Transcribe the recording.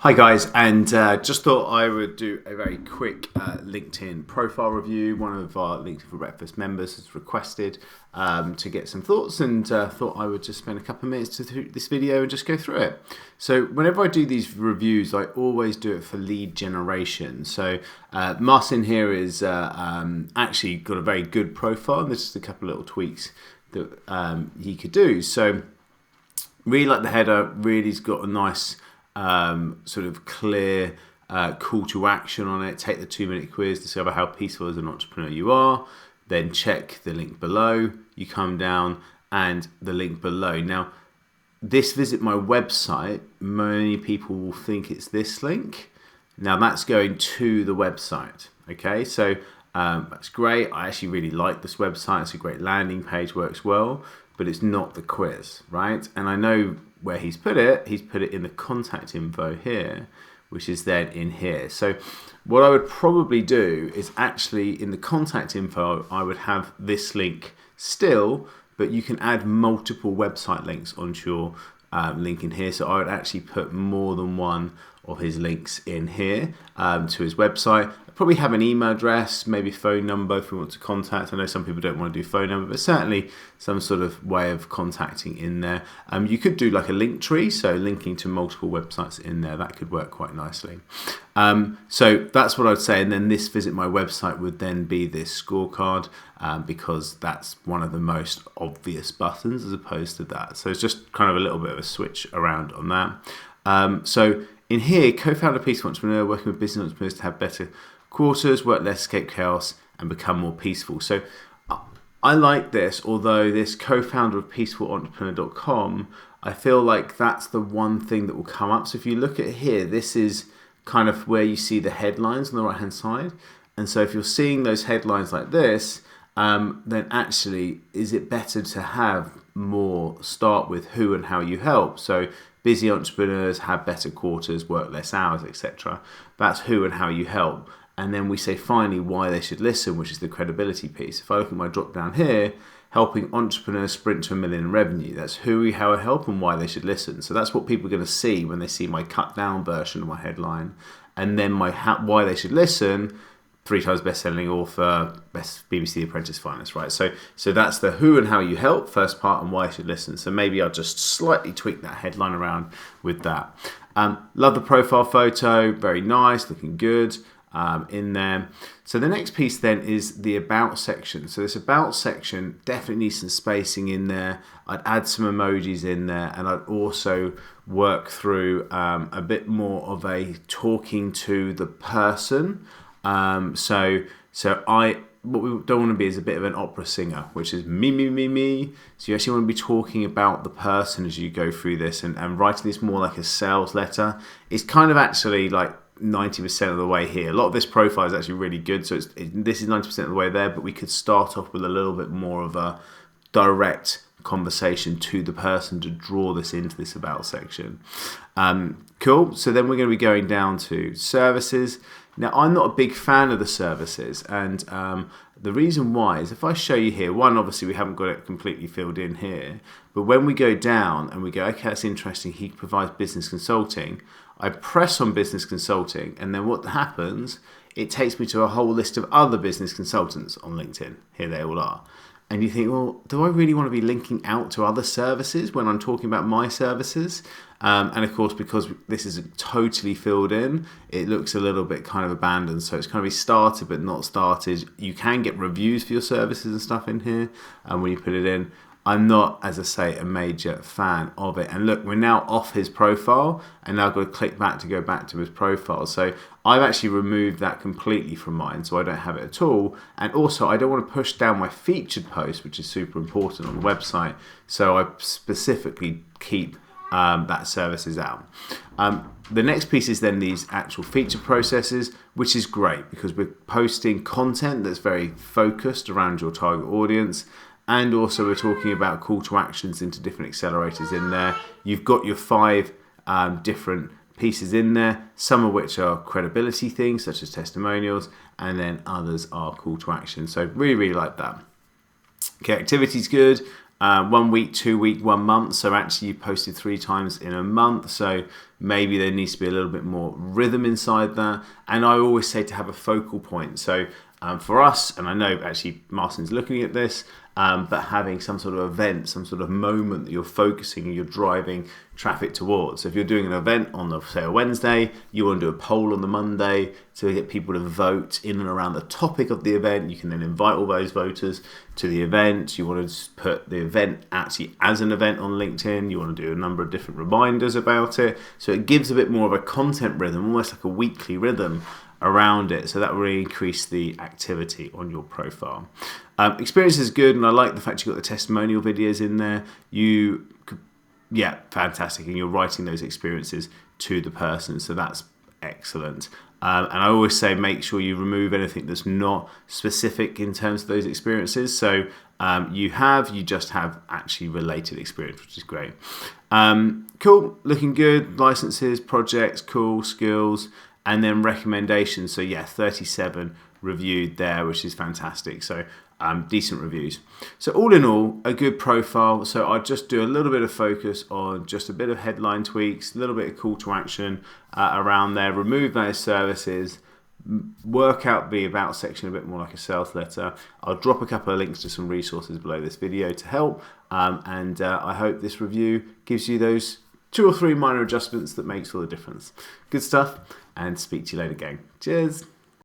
Hi guys, and just thought I would do a very quick LinkedIn profile review. One of our LinkedIn for Breakfast members has requested to get some thoughts, and thought I would just spend a couple of minutes to do this video and just go through it. So whenever I do these reviews, I always do it for lead generation. So Marcin here is actually got a very good profile, and there's just a couple of little tweaks that he could do. So really like the header, really's got a nice sort of clear call to action on it. Take the 2-minute quiz, discover how peaceful as an entrepreneur you are, then check the link below. You come down and the link below. Now this visit my website, many people will think it's this link. Now that's going to the website. Okay, so that's great. I actually really like this website. It's a great landing page, works well, but it's not the quiz, right? And I know where he's put it in the contact info here, which is then in here. So what I would probably do is actually in the contact info, I would have this link still, but you can add multiple website links onto your link in here. So I would actually put more than one of his links in here to his website. I'd probably have an email address, maybe phone number if we want to contact. I know some people don't want to do phone number, but certainly some sort of way of contacting in there. You could do like a link tree, so linking to multiple websites in there. That could work quite nicely. So that's what I'd say. And then this visit my website would then be this scorecard because that's one of the most obvious buttons as opposed to that. So it's just kind of a little bit of a switch around on that. So in here, co-founder, peaceful entrepreneur, working with business entrepreneurs to have better quarters, work less, escape chaos, and become more peaceful. So I like this, although this co-founder of peacefulentrepreneur.com, I feel like that's the one thing that will come up. So if you look at here, this is kind of where you see the headlines on the right-hand side. And so if you're seeing those headlines like this, then actually, is it better to have more start with who and how you help? So busy entrepreneurs have better quarters, work less hours, etc. That's who and how you help. And then we say finally why they should listen, which is the credibility piece. If I look at my drop down here, helping entrepreneurs sprint to $1 million in revenue, that's who, how I help, and why they should listen. So that's what people are going to see when they see my cut down version of my headline. And then my why they should listen, 3 times best-selling author, best BBC Apprentice finalist, right? So that's the who and how you help first part and why you should listen. So maybe I'll just slightly tweak that headline around with that. Love the profile photo, very nice, looking good in there. So the next piece then is the about section. So this about section definitely needs some spacing in there. I'd add some emojis in there, and I'd also work through a bit more of a talking to the person. What we don't want to be is a bit of an opera singer, which is me. So you actually want to be talking about the person as you go through this and writing this more like a sales letter. It's kind of actually like 90% of the way here. A lot of this profile is actually really good. So this is 90% of the way there, but we could start off with a little bit more of a direct conversation to the person to draw this into this about section. Cool. So then we're going to be going down to services. Now, I'm not a big fan of the services, and the reason why is if I show you here, one, obviously we haven't got it completely filled in here, but when we go down and we go, okay, that's interesting, he provides business consulting, I press on business consulting, and then what happens, it takes me to a whole list of other business consultants on LinkedIn. Here they all are. And you think, well, do I really want to be linking out to other services when I'm talking about my services? And of course, because this is totally filled in, it looks a little bit kind of abandoned. So it's kind of be started but not started. You can get reviews for your services and stuff in here when you put it in. I'm not, as I say, a major fan of it. And look, we're now off his profile, and now I've got to click back to go back to his profile. So I've actually removed that completely from mine, so I don't have it at all. And also, I don't want to push down my featured post, which is super important on the website. So I specifically keep that services out. The next piece is then these actual feature processes, which is great because we're posting content that's very focused around your target audience. And also we're talking about call to actions into different accelerators in there. You've got your 5 different pieces in there, some of which are credibility things such as testimonials, and then others are call to action. So really like that. Okay, activity's good. 1 week, 2 week, 1 month. So actually you posted 3 times in a month. So maybe there needs to be a little bit more rhythm inside that. And I always say to have a focal point. So for us, and I know actually Marcin's looking at this, but having some sort of event, some sort of moment that you're focusing and you're driving traffic towards. So if you're doing an event on, say, a Wednesday, you want to do a poll on the Monday to get people to vote in and around the topic of the event. You can then invite all those voters to the event. You want to put the event actually as an event on LinkedIn. You want to do a number of different reminders about it. So it gives a bit more of a content rhythm, almost like a weekly rhythm around it, so that will really increase the activity on your profile. Experience is good, and I like the fact you've got the testimonial videos in there. Fantastic, and you're writing those experiences to the person, so that's excellent. And I always say make sure you remove anything that's not specific in terms of those experiences. So you just have actually related experience, which is great. Cool, looking good. Licenses, projects, cool, skills, and then recommendations. So 37 reviewed there, which is fantastic. So decent reviews. So all in all, a good profile. So I just do a little bit of focus on just a bit of headline tweaks, a little bit of call to action around there, remove those services, work out the about section a bit more like a sales letter. I'll drop a couple of links to some resources below this video to help. And I hope this review gives you those 2 or 3 minor adjustments that makes all the difference. Good stuff, and speak to you later, gang. Cheers.